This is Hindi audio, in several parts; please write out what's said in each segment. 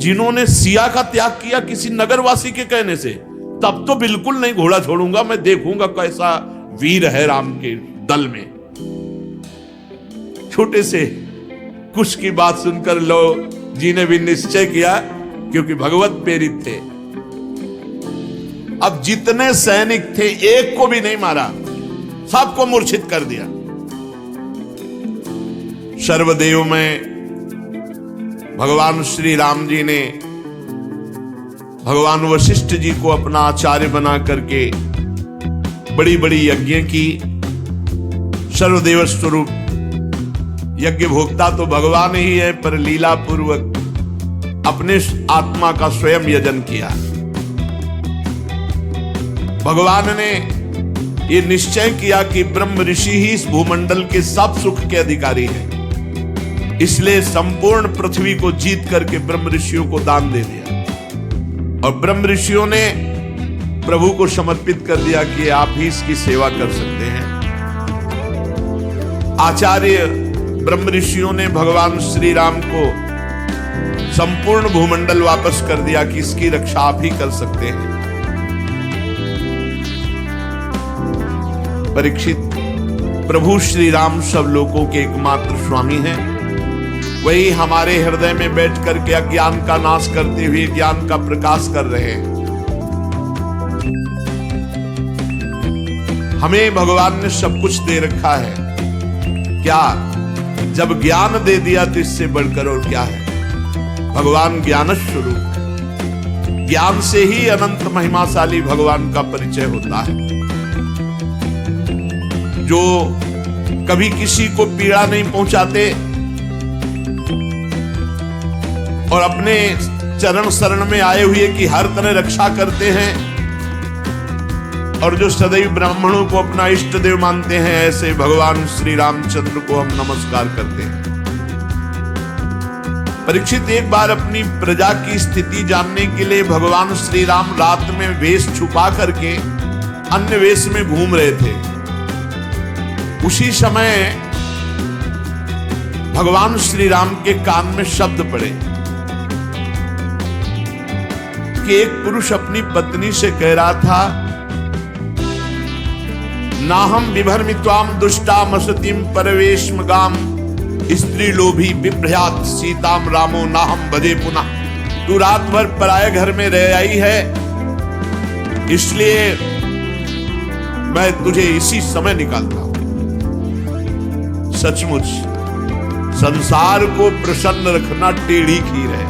जिन्होंने सिया का त्याग किया किसी नगरवासी के कहने से, तब तो बिल्कुल नहीं घोड़ा छोड़ूंगा, मैं देखूंगा कैसा वीर है राम के दल में। छोटे से कुछ की बात सुनकर लो जी ने भी निश्चय किया, क्योंकि भगवत प्रेरित थे। अब जितने सैनिक थे एक को भी नहीं मारा, सबको मूर्छित कर दिया। सर्वदेव में भगवान श्री राम जी ने भगवान वशिष्ठ जी को अपना आचार्य बना करके बड़ी बड़ी यज्ञ की। सर्वदेव स्वरूप यज्ञ भोक्ता तो भगवान ही है, पर लीला पूर्वक अपने आत्मा का स्वयं यजन किया। भगवान ने ये निश्चय किया कि ब्रह्म ऋषि ही इस भूमंडल के सब सुख के अधिकारी हैं, इसलिए संपूर्ण पृथ्वी को जीत करके ब्रह्म ऋषियों को दान दे दिया। और ब्रह्म ऋषियों ने प्रभु को समर्पित कर दिया कि आप ही इसकी सेवा कर सकते हैं। आचार्य ब्रह्म ऋषियों ने भगवान श्री राम को संपूर्ण भूमंडल वापस कर दिया कि इसकी रक्षा आप ही कर सकते हैं। परीक्षित, प्रभु श्री राम सब लोगों के एकमात्र स्वामी हैं। वही हमारे हृदय में बैठ करके अज्ञान का नाश करते हुए ज्ञान का प्रकाश कर रहे हैं। हमें भगवान ने सब कुछ दे रखा है, क्या जब ज्ञान दे दिया तो इससे बढ़कर और क्या है। भगवान ज्ञान स्वरूप है, ज्ञान से ही अनंत महिमाशाली भगवान का परिचय होता है। जो कभी किसी को पीड़ा नहीं पहुंचाते और अपने चरण शरण में आए हुए की हर तरह रक्षा करते हैं, और जो सदैव ब्राह्मणों को अपना इष्ट देव मानते हैं, ऐसे भगवान श्री रामचंद्र को हम नमस्कार करते हैं। परीक्षित, एक बार अपनी प्रजा की स्थिति जानने के लिए भगवान श्री राम रात में वेश छुपा करके अन्य वेश में घूम रहे थे। उसी समय भगवान श्री राम के कान में शब्द पड़े कि एक पुरुष अपनी पत्नी से कह रहा था, नाहम विभर्मित्वाम दुष्टाम असतिम परवेश्म गाम स्त्री लोभी विभ्रयात सीताम रामो नाहम भजे पुनः। तू रात भर पराये घर में रह आई है, इसलिए मैं तुझे इसी समय निकालता हूं। सचमुच संसार को प्रसन्न रखना टेढ़ी खीर है।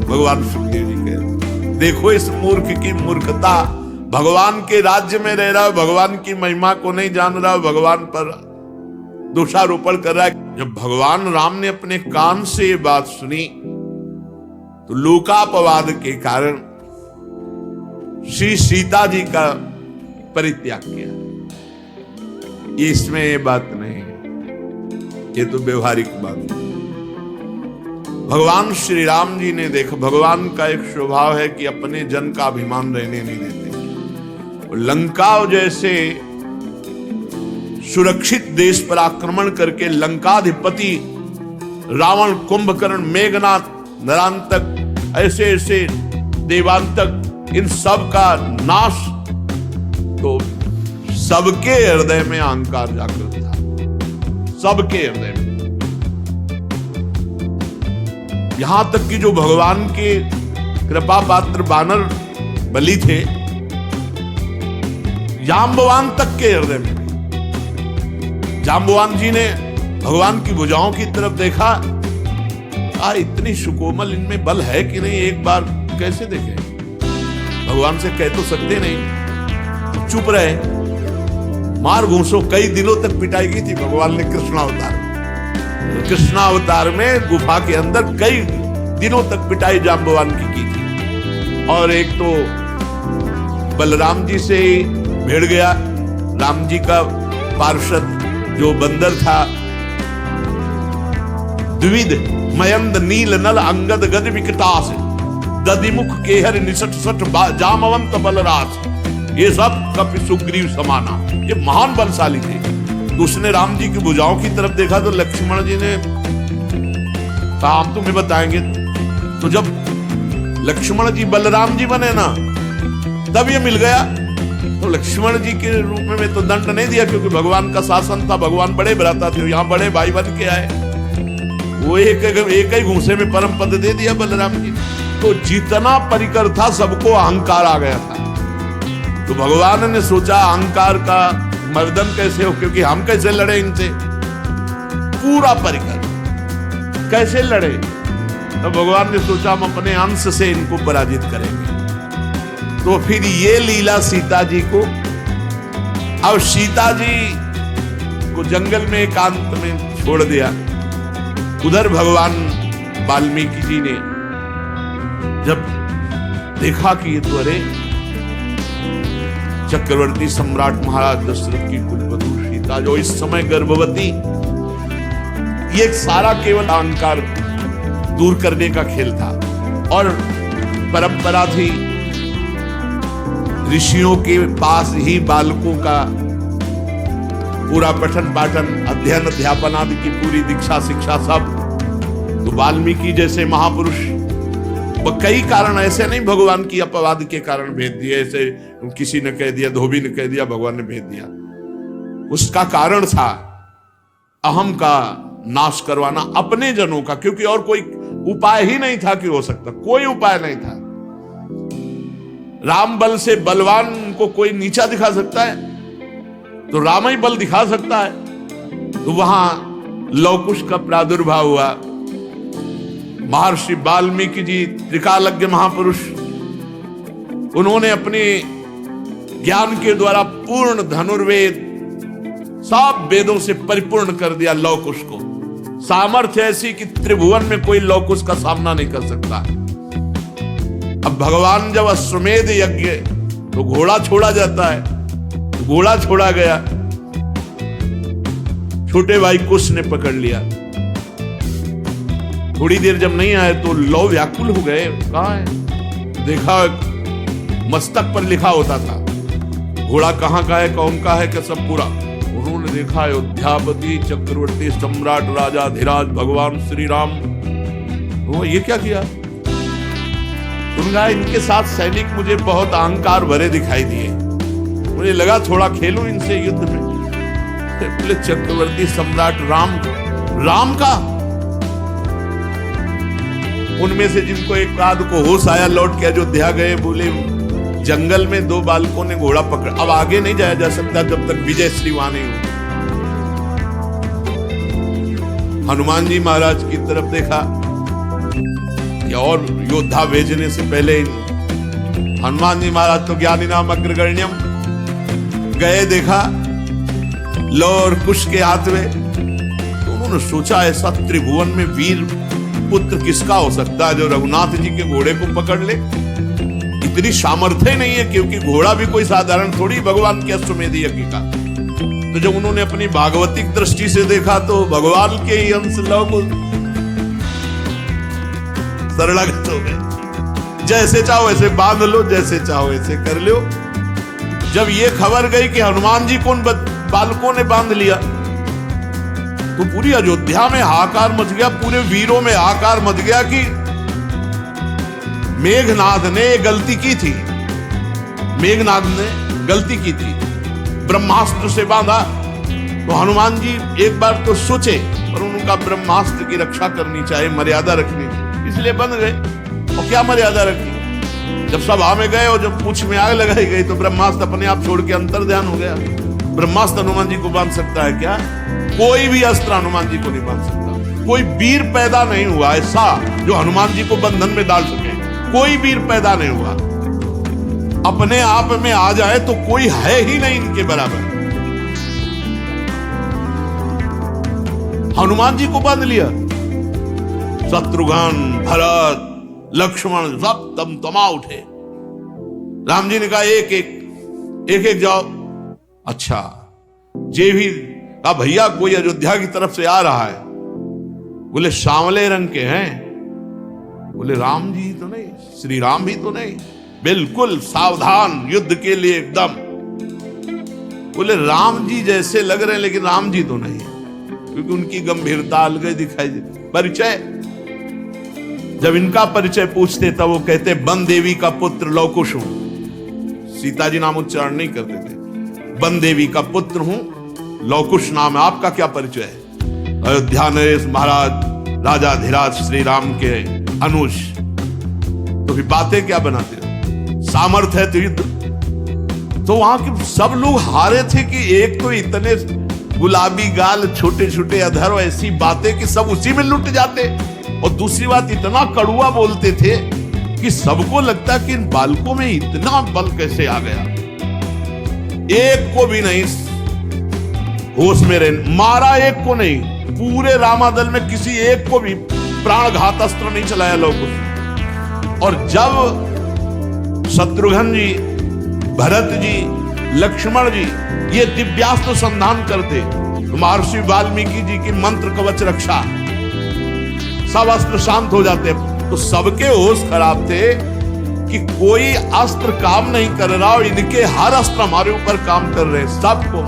भगवान सुखदेव जी कह, देखो इस मूर्ख की मूर्खता, भगवान के राज्य में रह रहा, भगवान की महिमा को नहीं जान रहा, भगवान पर दोषारोपण कर रहा है। जब भगवान राम ने अपने कान से ये बात सुनी तो लोकापवाद के कारण श्री सीता जी का परित्याग किया। ये इसमें ये बात नहीं है, ये तो व्यवहारिक बात है। भगवान श्री राम जी ने देखा, भगवान का एक स्वभाव है कि अपने जन का अभिमान रहने नहीं देते। लंका जैसे सुरक्षित देश पर आक्रमण करके लंकाधिपति रावण, कुंभकर्ण, मेघनाथ, नरांतक, ऐसे ऐसे देवांतक, इन सब का नाश, तो सबके हृदय में अहंकार जागृत था, सबके हृदय में। यहां तक कि जो भगवान के कृपा पात्र वानर बलि थे, जाम्बवान तक के हृदय में। जाम्बवान जी ने भगवान की भुजाओं की तरफ देखा, इतनी सुकोमल इनमें बल है कि नहीं, एक बार कैसे देखें। भगवान से कह तो सकते नहीं, चुप रहे, मार घूसो। कई दिनों तक पिटाई की थी भगवान ने कृष्णावतार में गुफा के अंदर कई दिनों तक पिटाई जाम्बवान की थी। और एक तो बलराम जी से भिड़ गया, राम जी का पार्षद जो बंदर था, द्विविध मयंद नील नल अंगद गद विकटास दधिमुख केहर निसट सट जामवंत बलराज, ये सब कपि सुग्रीव समाना, ये महान बलशाली थे। तो उसने राम जी की भुजाओं की तरफ देखा तो लक्ष्मण जी ने कहा, हम तुम्हें बताएंगे। तो तो जब लक्ष्मण जी बलराम जी बने ना, तब ये मिल गया। तो लक्ष्मण जी के रूप में तो दंड नहीं दिया, क्योंकि भगवान का शासन था, भगवान बड़े भ्राता थे, यहाँ बड़े भाई बन के आए, वो एक ही घूंसे में परम पद दे दिया बलराम जी। तो जितना परिकर था सबको अहंकार आ गया था। तो भगवान ने सोचा अहंकार का मर्दन कैसे हो, क्योंकि हम कैसे लड़े इनसे, पूरा परिकर कैसे लड़े। तो भगवान ने सोचा हम अपने अंश से इनको पराजित करेंगे। तो फिर ये लीला सीता जी को, अब सीता जी को जंगल में एकांत में छोड़ दिया। उधर भगवान वाल्मीकि जी ने जब देखा कि ये तो अरे चक्रवर्ती सम्राट महाराज दशरथ की कुलवधू सीता जो इस समय गर्भवती, ये सारा केवल अहंकार दूर करने का खेल था। और परंपरा थी ऋषियों के पास ही बालकों का पूरा पठन पाठन अध्ययन अध्यापन आदि की पूरी दीक्षा शिक्षा सब। तो वाल्मीकि जैसे महापुरुष, कई कारण ऐसे नहीं भगवान की अपवाद के कारण भेज दिए, ऐसे किसी ने कह दिया, धोबी ने कह दिया, भगवान ने भेज दिया। उसका कारण था अहम का नाश करवाना अपने जनों का, क्योंकि और कोई उपाय ही नहीं था कि हो सकता, कोई उपाय नहीं था। राम बल से बलवान को कोई नीचा दिखा सकता है, तो राम ही बल दिखा सकता है। तो वहां लवकुश का प्रादुर्भाव हुआ। महर्षि वाल्मीकि जी त्रिकालज्ञ महापुरुष, उन्होंने अपने ज्ञान के द्वारा पूर्ण धनुर्वेद सब वेदों से परिपूर्ण कर दिया लवकुश को। सामर्थ्य ऐसी कि त्रिभुवन में कोई लवकुश का सामना नहीं कर सकता। अब भगवान जब अश्वमेध यज्ञ, तो घोड़ा छोड़ा जाता है, तो घोड़ा छोड़ा गया, छोटे भाई कुश ने पकड़ लिया। थोड़ी देर जब नहीं आए तो लौ व्याकुल हो गए, कहां है? देखा मस्तक पर लिखा होता था घोड़ा कहां का है, कौन का है, क्या सब पूरा। उन्होंने देखा अयोध्यापति चक्रवर्ती सम्राट राजा धीराज भगवान श्री राम। वो ये क्या किया? उनका इनके साथ सैनिक मुझे बहुत अहंकार भरे दिखाई दिए, मुझे लगा थोड़ा खेलूं इनसे युद्ध में। बोले चक्रवर्ती सम्राट राम, राम का? उनमें से जिनको एक आध को होश आया लौट के अयोध्या गए, बोले जंगल में दो बालकों ने घोड़ा पकड़, अब आगे नहीं जाया जा सकता जब तक विजय श्री वहां नहीं हो। हनुमान जी महाराज की तरफ देखा, या और योद्धा भेजने से पहले हनुमान जी महाराज तो ज्ञानी नाम अग्रगण्यम गए, देखा लो और कुश के हाथ में। तो उन्होंने सोचा ऐसा त्रिभुवन में वीर पुत्र किसका हो सकता है जो रघुनाथ जी के घोड़े को पकड़ ले। इतनी सामर्थ्य नहीं है, क्योंकि घोड़ा भी कोई साधारण थोड़ी भगवान के अश्वमेध यज्ञ का। तो जब उन्होंने अपनी भागवतिक दृष्टि से देखा तो भगवान के ही अंश लव को शरणागत हो गए। जैसे चाहो ऐसे बांध लो, जैसे चाहो ऐसे कर लो। जब ये खबर गई कि हनुमान जी को उन बालकों ने बांध लिया, तो पूरी अयोध्या में हाहाकार मच गया, पूरे वीरों में हाहाकार मच गया कि मेघनाद ने गलती की थी, मेघनाद ने गलती की थी, ब्रह्मास्त्र से बांधा। तो हनुमान जी एक बार तो सोचे, पर उनका ब्रह्मास्त्र की रक्षा करनी चाहिए, मर्यादा रखनी, इसलिए बंद गए। और क्या मर्यादा रखी? जब सभा में गए और जब पूंछ में आग लगाई गई तो ब्रह्मास्त्र अपने आप छोड़ के अंतर ध्यान हो गया। ब्रह्मास्त्र हनुमान जी को बांध सकता है क्या? कोई भी अस्त्र हनुमान जी को नहीं बांध सकता। कोई वीर पैदा नहीं हुआ ऐसा जो हनुमान जी को बंधन में डाल सके, कोई वीर पैदा नहीं हुआ। अपने आप में आ जाए तो कोई है ही नहीं इनके बराबर। हनुमान जी को बांध लिया, शत्रुघ्न भरत लक्ष्मण सब तमा उठे। राम जी ने कहा एक एक जाओ। अच्छा, जे भी कहा भैया कोई अयोध्या की तरफ से आ रहा है। बोले सांवले रंग के हैं। बोले राम जी तो नहीं, श्री राम भी तो नहीं, बिल्कुल सावधान युद्ध के लिए एकदम। बोले राम जी जैसे लग रहे हैं लेकिन राम जी तो नहीं, क्योंकि उनकी गंभीरता अलग दिखाई देती। परिचय जब इनका परिचय पूछते तब वो कहते वन देवी का पुत्र लवकुश हूं। सीता जी नाम उच्चारण नहीं करते थे। वन देवी का पुत्र हूं, लवकुश नाम है। आपका क्या परिचय है? अयोध्या नरेश महाराज राजाधिराज श्री राम के अनुज। तो फिर बातें क्या बनाते हो? सामर्थ्य है तो युद्ध। तो वहां के सब लोग हारे थे कि एक तो इतने गुलाबी गाल, छोटे छोटे अधर, ऐसी बातें कि सब उसी में लुट जाते, और दूसरी बात इतना कड़ुआ बोलते थे कि सबको लगता कि इन बालकों में इतना बल कैसे आ गया। एक को भी नहीं होश में रहे, मारा एक को नहीं, पूरे रामादल में किसी एक को भी प्राणघात अस्त्र नहीं चलाया लोग। और जब शत्रुघ्न जी, भरत जी, लक्ष्मण जी ये दिव्यास्त्र संधान करते, महर्षि वाल्मीकि जी की मंत्र कवच रक्षा, सब अस्त्र शांत हो जाते, तो सबके होश खराब थे कि कोई अस्त्र काम नहीं कर रहा और इनके हर अस्त्र हमारे ऊपर काम कर रहे हैं सबको।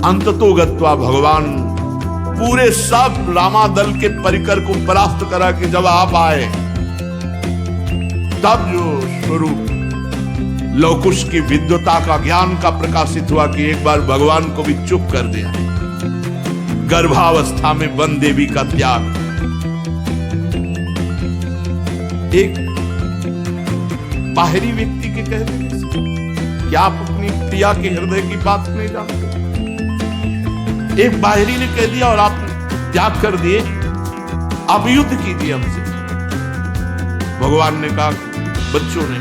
अंततो गत्वा भगवान पूरे सब रामादल के परिकर को परास्त करा कि जब आप आए तब जो स्वरूप लवकुश की विद्वता का, ज्ञान का प्रकाशित हुआ कि एक बार भगवान को भी चुप कर दिया। गर्भावस्था में वन देवी का त्याग। एक बाहरी व्यक्ति के कहने से क्या आप अपनी प्रिया के हृदय की बात नहीं जानते? एक बाहरी ने कह दिया और आप त्याग कर दिए, आप युद्ध कीजिए हमसे। भगवान ने कहा, बच्चों ने,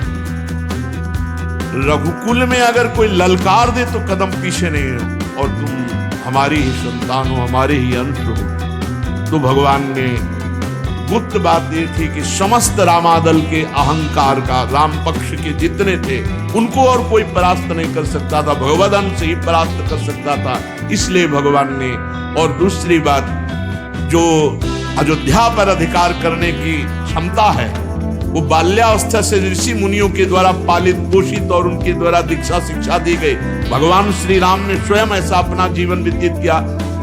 रघुकुल में अगर कोई ललकार दे तो कदम पीछे नहीं हो, और तुम हमारी ही संतान हो, हमारे ही अंश हो। तो भगवान ने गुप्त बात ये थी कि समस्त रामादल के अहंकार का, राम पक्ष के जितने थे, उनको और कोई परास्त नहीं कर सकता था, भगवद अंश ही परास्त कर सकता था। इसलिए भगवान ने, और दूसरी बात, जो अयोध्या पर अधिकार करने की क्षमता है वो बाल्यावस्था से ऋषि मुनियों के द्वारा पालित पोषित और उनके द्वारा दीक्षा शिक्षा दी गई। भगवान श्री राम ने स्वयं ऐसा अपना जीवन व्यतीत किया,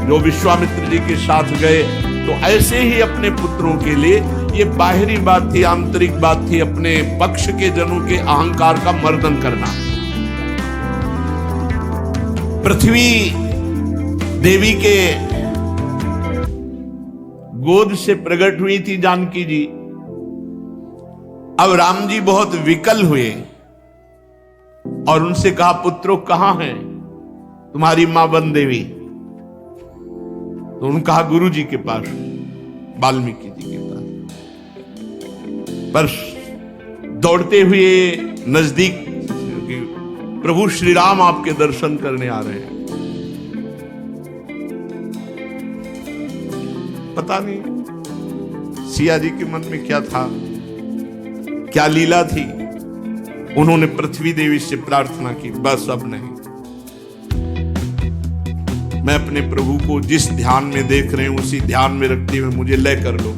जो विश्वामित्र जी के साथ गए। तो ऐसे ही अपने पुत्रों के लिए ये बाहरी बात थी, आंतरिक बात थी, अपने पक्ष के जनों के अहंकार का मर्दन करना। पृथ्वी देवी के गोद से प्रकट हुई थी जानकी जी। अब राम जी बहुत विकल हुए और उनसे कहा, पुत्रों कहां हैं तुम्हारी मां वन देवी? तो उन्होंने कहा, गुरु जी के पास, वाल्मीकि जी के पास। पर दौड़ते हुए नजदीक, प्रभु श्री राम आपके दर्शन करने आ रहे हैं। पता नहीं सिया जी के मन में क्या था, क्या लीला थी। उन्होंने पृथ्वी देवी से प्रार्थना की, बस अब नहीं, मैं अपने प्रभु को जिस ध्यान में देख रहे हूं उसी ध्यान में रखते हुए मुझे लय कर लो,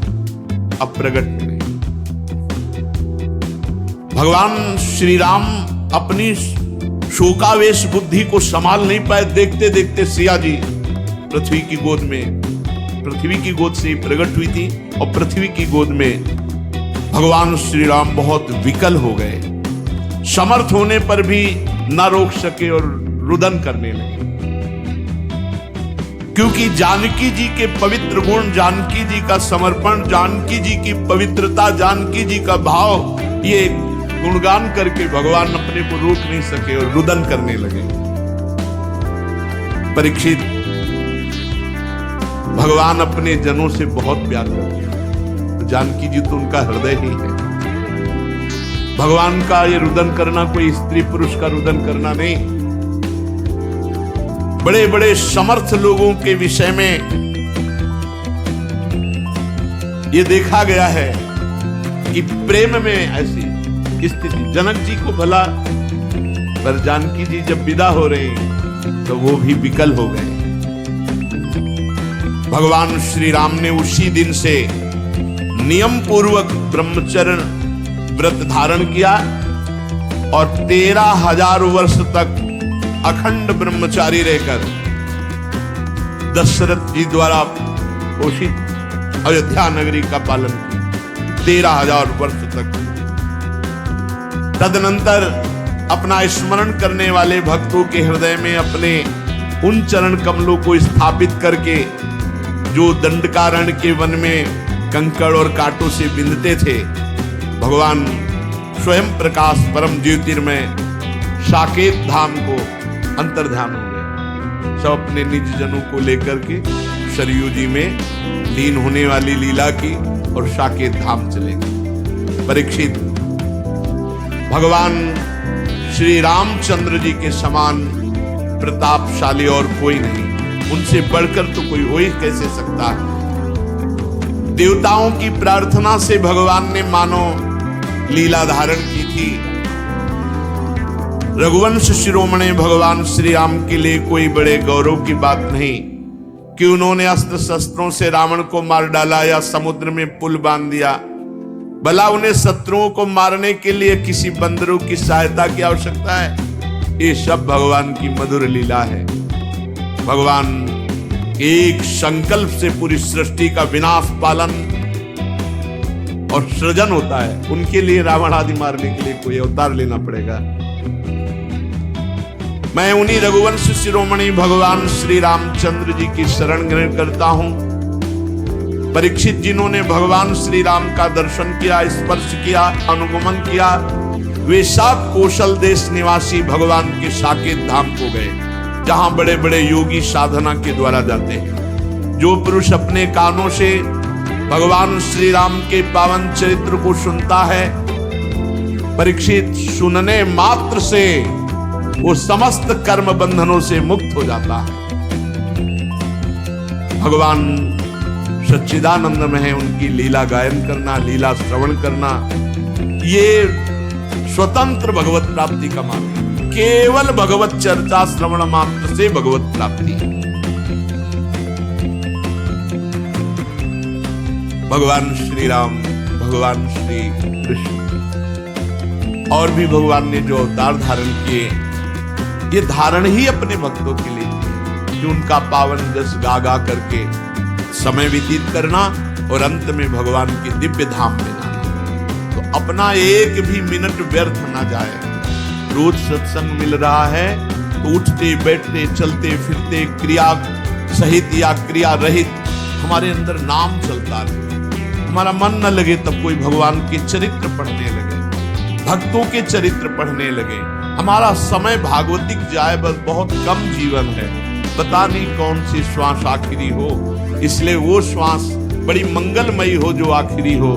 अब प्रकट में नहीं। भगवान श्री राम अपनी शोकावेश बुद्धि को संभाल नहीं पाए, देखते देखते सिया जी पृथ्वी की गोद में, पृथ्वी की गोद से ही प्रकट हुई थी, और पृथ्वी की गोद में भगवान श्री राम बहुत विकल हो गए। समर्थ होने पर भी न रोक सके और रुदन करने लगे, क्योंकि जानकी जी के पवित्र गुण, जानकी जी का समर्पण, जानकी जी की पवित्रता, जानकी जी का भाव, ये गुणगान करके भगवान अपने को रोक नहीं सके और रुदन करने लगे। परीक्षित, भगवान अपने जनों से बहुत प्यार करते हैं, जानकी जी तो उनका हृदय ही है। भगवान का ये रुदन करना कोई स्त्री पुरुष का रुदन करना नहीं। बड़े बड़े समर्थ लोगों के विषय में ये देखा गया है कि प्रेम में ऐसी स्थिति, जनक जी को भला, पर जानकी जी जब विदा हो रहे तो वो भी विकल हो गए। भगवान श्री राम ने उसी दिन से नियम पूर्वक ब्रह्मचर्य व्रत धारण किया और 13,000 वर्ष तक अखंड ब्रह्मचारी रहकर दशरथ जी द्वारा पोषित अयोध्या नगरी का पालन किया 13,000 वर्ष तक। तदनंतर अपना स्मरण करने वाले भक्तों के हृदय में अपने उन चरण कमलों को स्थापित करके जो दंडकारण्य के वन में कंकड़ और कांटों से बिंधते थे, भगवान स्वयं प्रकाश परम ज्योतिर्मय साकेत धाम को अंतर्ध्यान हो गए। सब अपने निज जनों को लेकर के सरयू जी में लीन होने वाली लीला की और साकेत धाम चले गए। परीक्षित, भगवान श्री रामचंद्र जी के समान प्रतापशाली और कोई नहीं, उनसे बढ़कर तो कोई हो ही कैसे सकता है। देवताओं की प्रार्थना से भगवान ने मानो लीला धारण की थी। रघुवंश शिरोमणि भगवान श्री राम के लिए कोई बड़े गौरव की बात नहीं कि उन्होंने अस्त्र शस्त्रों से रावण को मार डाला या समुद्र में पुल बांध दिया। भला उन्हें शत्रुओं को मारने के लिए किसी बंदरों की सहायता की आवश्यकता है? ये सब भगवान की मधुर लीला है। भगवान एक संकल्प से पूरी सृष्टि का विनाश, पालन और सृजन होता है। उनके लिए रावण आदि मारने के लिए कोई अवतार लेना पड़ेगा? मैं उन्हीं रघुवंश शिरोमणि भगवान श्री रामचंद्र जी की शरण ग्रहण करता हूं। परीक्षित, जिन्होंने भगवान श्री राम का दर्शन किया, स्पर्श किया, अनुगमन किया, वे सब कौशल देश निवासी भगवान के साकेत धाम को गए, जहां बड़े बड़े योगी साधना के द्वारा जाते हैं। जो पुरुष अपने कानों से भगवान श्री राम के पावन चरित्र को सुनता है, परीक्षित, सुनने मात्र से वो समस्त कर्म बंधनों से मुक्त हो जाता है। भगवान सच्चिदानंद में है, उनकी लीला गायन करना, लीला श्रवण करना, ये स्वतंत्र भगवत प्राप्ति का मार्ग है। केवल भगवत चर्चा श्रवण मात्र से भगवत प्राप्ति है। भगवान श्री राम, भगवान श्री कृष्ण और भी भगवान ने जो अवतार धारण किए, ये धारण ही अपने भक्तों के लिए कि उनका पावन जस गा गा करके समय व्यतीत करना और अंत में भगवान के दिव्य धाम में जाना। तो अपना एक भी मिनट व्यर्थ ना जाए। रोज सत्संग मिल रहा है तो उठते बैठते चलते फिरते क्रिया सहित या क्रिया रहित हमारे अंदर नाम चलता रहे। हमारा मन न लगे तब कोई भगवान के चरित्र पढ़ने लगे, भक्तों के चरित्र पढ़ने लगे। हमारा समय भागवतिक जाए, बस बहुत कम जीवन है, पता नहीं कौन सी श्वास आखिरी हो। इसलिए वो श्वास बड़ी मंगलमयी हो जो आखिरी हो,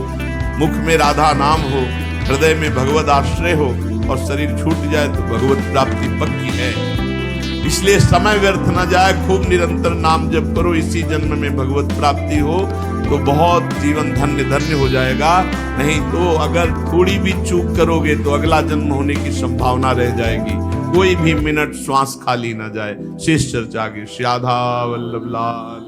मुख में राधा नाम हो, हृदय में भगवत आश्रय हो और शरीर छूट जाए तो भगवत प्राप्ति पक्की है। इसलिए समय व्यर्थ न जाए, खूब निरंतर नाम जप करो, इसी जन्म में भगवत प्राप्ति हो तो बहुत जीवन धन्य धन्य हो जाएगा। नहीं तो अगर थोड़ी भी चूक करोगे तो अगला जन्म होने की संभावना रह जाएगी। कोई भी मिनट श्वास खाली ना जाए। शेष चर्चा की। श्री राधा वल्लभ लाल।